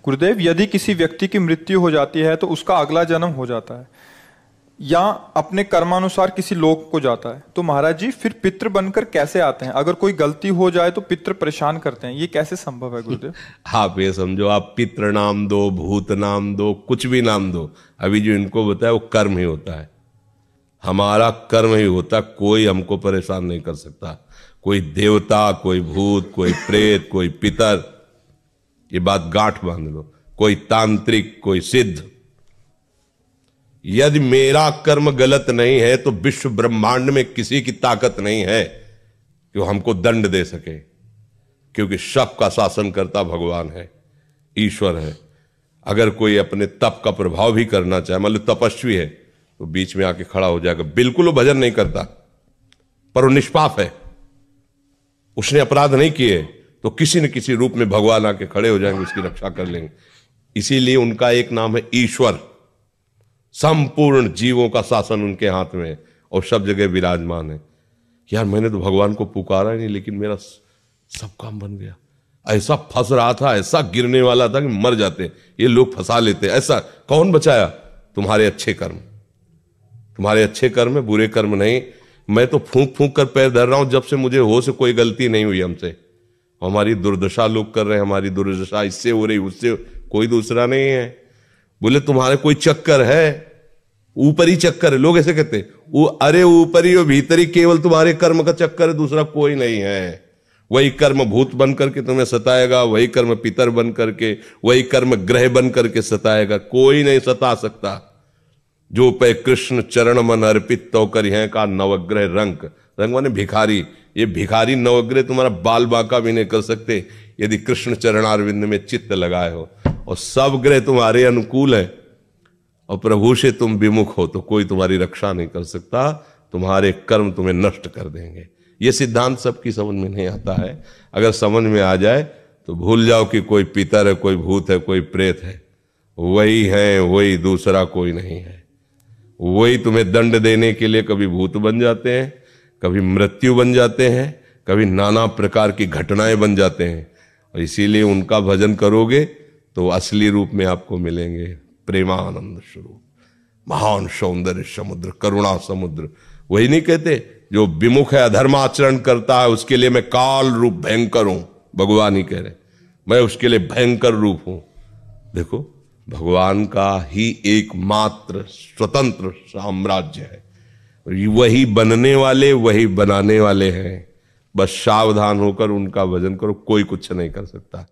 गुरुदेव, यदि किसी व्यक्ति की मृत्यु हो जाती है तो उसका अगला जन्म हो जाता है या अपने कर्मानुसार किसी लोक को जाता है, तो महाराज जी फिर पितृ बनकर कैसे आते हैं? अगर कोई गलती हो जाए तो पितृ परेशान करते हैं, ये कैसे संभव है गुरुदेव? आप ये समझो, आप पितृ नाम दो, भूत नाम दो, कुछ भी नाम दो, अभी जो इनको बताया वो कर्म ही होता है, हमारा कर्म ही होता है। कोई हमको परेशान नहीं कर सकता, कोई देवता, कोई भूत, कोई प्रेत, कोई पितर, ये बात गांठ बांध लो, कोई तांत्रिक, कोई सिद्ध। यदि मेरा कर्म गलत नहीं है तो विश्व ब्रह्मांड में किसी की ताकत नहीं है कि वो हमको दंड दे सके, क्योंकि सबका शासन करता भगवान है, ईश्वर है। अगर कोई अपने तप का प्रभाव भी करना चाहे, मान लो तपस्वी है, तो बीच में आके खड़ा हो जाएगा, बिल्कुल वो भजन नहीं करता पर वो निष्पाप है, उसने अपराध नहीं किए, तो किसी न किसी रूप में भगवान आके खड़े हो जाएंगे, उसकी रक्षा कर लेंगे। इसीलिए उनका एक नाम है ईश्वर। संपूर्ण जीवों का शासन उनके हाथ में है और सब जगह विराजमान है। यार मैंने तो भगवान को पुकारा ही नहीं, लेकिन मेरा सब काम बन गया। ऐसा फंस रहा था, ऐसा गिरने वाला था कि मर जाते, ये लोग फंसा लेते। ऐसा कौन बचाया? तुम्हारे अच्छे कर्म, तुम्हारे अच्छे कर्म है, बुरे कर्म नहीं। मैं तो फूंक फूंक कर पैर धर रहा हूं, जब से मुझे हो से कोई गलती नहीं हुई हमसे। हमारी दुर्दशा लोग कर रहे हैं, हमारी दुर्दशा इससे हो रही, उससे, कोई दूसरा नहीं है। बोले तुम्हारे कोई चक्कर है? ऊपरी चक्कर है, लोग ऐसे कहते हैं। वो अरे ऊपरी और भीतरी, केवल तुम्हारे कर्म का चक्कर है, दूसरा कोई नहीं है। वही कर्म भूत बन करके तुम्हें सताएगा, वही कर्म पितर बन करके, वही कर्म ग्रह बन करके सताएगा, कोई नहीं सता सकता। जो पे कृष्ण चरण मन अर्पित तो कर हैं का नवग्रह रंग, रंग माने भिखारी। ये भिखारी नवग्रह तुम्हारा बाल बांका भी नहीं कर सकते यदि कृष्ण चरणारविंद में चित्त लगाए हो, और सब ग्रह तुम्हारे अनुकूल है और प्रभु से तुम विमुख हो तो कोई तुम्हारी रक्षा नहीं कर सकता, तुम्हारे कर्म तुम्हें नष्ट कर देंगे। ये सिद्धांत सबकी समझ में नहीं आता है। अगर समझ में आ जाए तो भूल जाओ कि कोई पितर है, कोई भूत है, कोई प्रेत है, वही है, वही, दूसरा कोई नहीं है। वही तुम्हें दंड देने के लिए कभी भूत बन जाते हैं, कभी मृत्यु बन जाते हैं, कभी नाना प्रकार की घटनाएं बन जाते हैं। और इसीलिए उनका भजन करोगे तो असली रूप में आपको मिलेंगे। प्रेमानंद स्वरूप, महान सौंदर्य समुद्र, करुणा समुद्र। वही नहीं कहते जो विमुख है, अधर्माचरण करता है, उसके लिए मैं काल रूप भयंकर हूं। भगवान ही कह रहे, मैं उसके लिए भयंकर रूप हूं। देखो, भगवान का ही एकमात्र स्वतंत्र साम्राज्य है, वही बनने वाले, वही बनाने वाले हैं। बस सावधान होकर उनका भजन करो, कोई कुछ नहीं कर सकता।